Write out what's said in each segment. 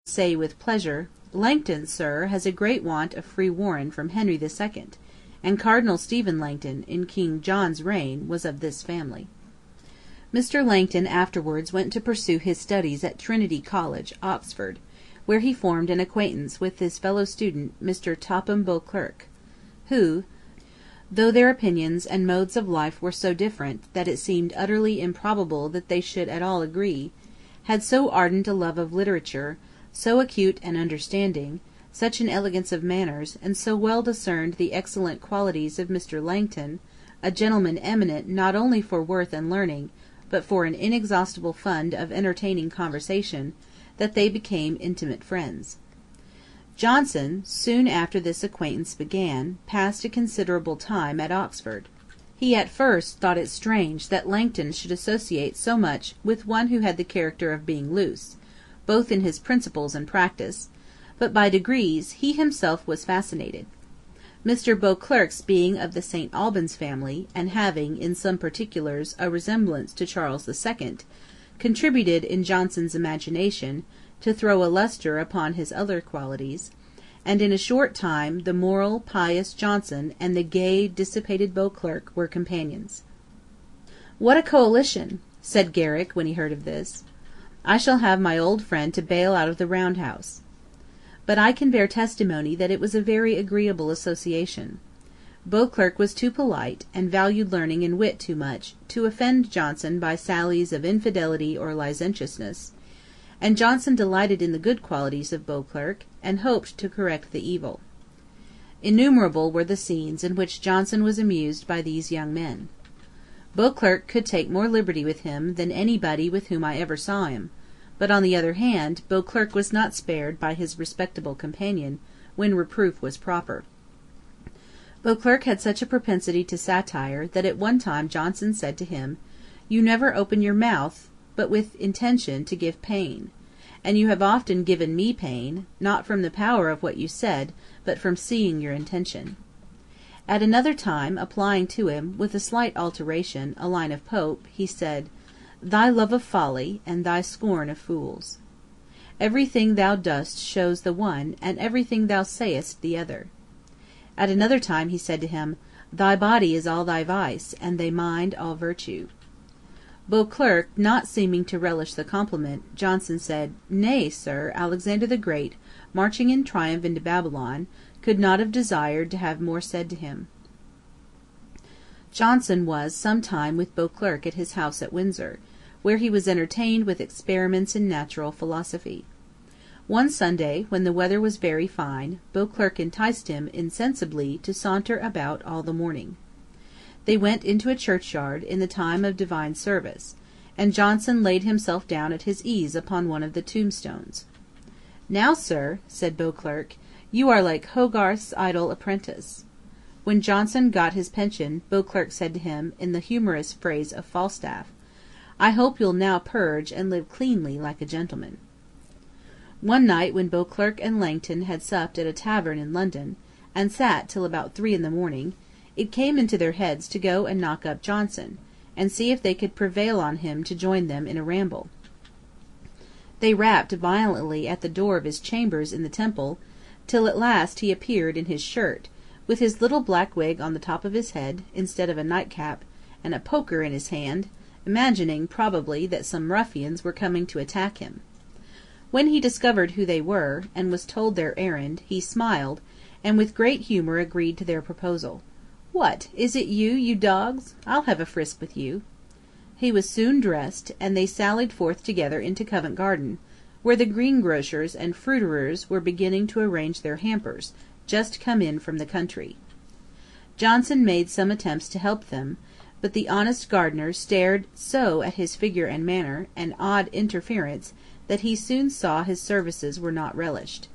say with pleasure, "Langton, sir, has a great want of free warren from Henry the Second, and Cardinal Stephen Langton, in King John's reign, was of this family." Mr. Langton afterwards went to pursue his studies at Trinity College, Oxford, where he formed an acquaintance with his fellow student, Mr. Topham Beauclerk, who, though their opinions and modes of life were so different that it seemed utterly improbable that they should at all agree, had so ardent a love of literature, so acute an understanding, such an elegance of manners, and so well discerned the excellent qualities of Mr. Langton, a gentleman eminent not only for worth and learning, but for an inexhaustible fund of entertaining conversation, that they became intimate friends. Johnson, soon after this acquaintance began, passed a considerable time at Oxford. He at first thought it strange that Langton should associate so much with one who had the character of being loose, both in his principles and practice, but by degrees he himself was fascinated. Mr. Beauclerk's being of the St. Albans family, and having, in some particulars, a resemblance to Charles II, contributed in Johnson's imagination to throw a lustre upon his other qualities, and in a short time the moral, pious Johnson and the gay, dissipated Beauclerk were companions. "What a coalition!" said Garrick when he heard of this. "I shall have my old friend to bail out of the round house." But I can bear testimony that it was a very agreeable association. Beauclerk was too polite, and valued learning and wit too much, to offend Johnson by sallies of infidelity or licentiousness, and Johnson delighted in the good qualities of Beauclerk, and hoped to correct the evil. Innumerable were the scenes in which Johnson was amused by these young men. Beauclerk could take more liberty with him than anybody with whom I ever saw him, but on the other hand, Beauclerk was not spared by his respectable companion, when reproof was proper. Beauclerk had such a propensity to satire, that at one time Johnson said to him, "You never open your mouth but with intention to give pain, and you have often given me pain, not from the power of what you said, but from seeing your intention." At another time, applying to him, with a slight alteration, a line of Pope, he said, "Thy love of folly, and thy scorn of fools. Everything thou dost shows the one, and everything thou sayest the other." At another time he said to him, "Thy body is all thy vice, and thy mind all virtue." Beauclerk not seeming to relish the compliment, Johnson said, "Nay, sir, Alexander the Great, marching in triumph into Babylon, could not have desired to have more said to him." Johnson was some time with Beauclerk at his house at Windsor, where he was entertained with experiments in natural philosophy. One Sunday, when the weather was very fine, Beauclerk enticed him insensibly to saunter about all the morning. They went into a churchyard in the time of divine service, and Johnson laid himself down at his ease upon one of the tombstones. "Now, sir," said Beauclerk, "you are like Hogarth's idle apprentice." When Johnson got his pension, Beauclerk said to him, in the humorous phrase of Falstaff, "I hope you'll now purge and live cleanly like a gentleman." One night when Beauclerk and Langton had supped at a tavern in London, and sat till about 3 in the morning, it came into their heads to go and knock up Johnson, and see if they could prevail on him to join them in a ramble. They rapped violently at the door of his chambers in the Temple, till at last he appeared in his shirt, with his little black wig on the top of his head, instead of a nightcap, and a poker in his hand, imagining, probably, that some ruffians were coming to attack him. When he discovered who they were, and was told their errand, he smiled, and with great humour agreed to their proposal. "What, is it you, you dogs? I'll have a frisk with you." He was soon dressed, and they sallied forth together into Covent Garden, where the greengrocers and fruiterers were beginning to arrange their hampers, just come in from the country. Johnson made some attempts to help them, but the honest gardener stared so at his figure and manner, and odd interference, that he soon saw his services were not relished.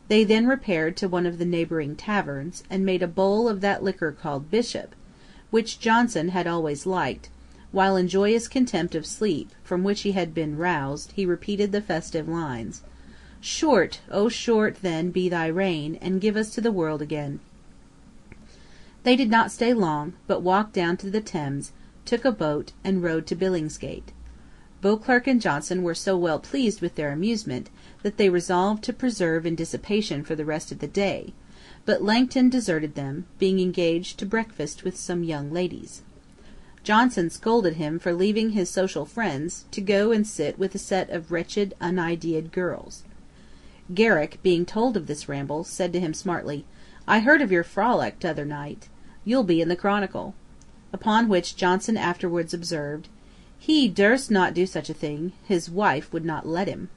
They then repaired to one of the neighbouring taverns, and made a bowl of that liquor called Bishop, which Johnson had always liked, while in joyous contempt of sleep, from which he had been roused, he repeated the festive lines, "Short, oh short, then, be thy reign, and give us to the world again." They did not stay long, but walked down to the Thames, took a boat, and rowed to Billingsgate. Beauclerk and Johnson were so well pleased with their amusement, that they resolved to persevere in dissipation for the rest of the day, but Langton deserted them, being engaged to breakfast with some young ladies. Johnson scolded him for leaving his social friends, to go and sit with a set of wretched, unideaed girls. Garrick, being told of this ramble, said to him smartly, "I heard of your frolic t'other night. You'll be in the Chronicle." Upon which Johnson afterwards observed, "He durst not do such a thing. His wife would not let him."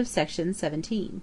Section 17.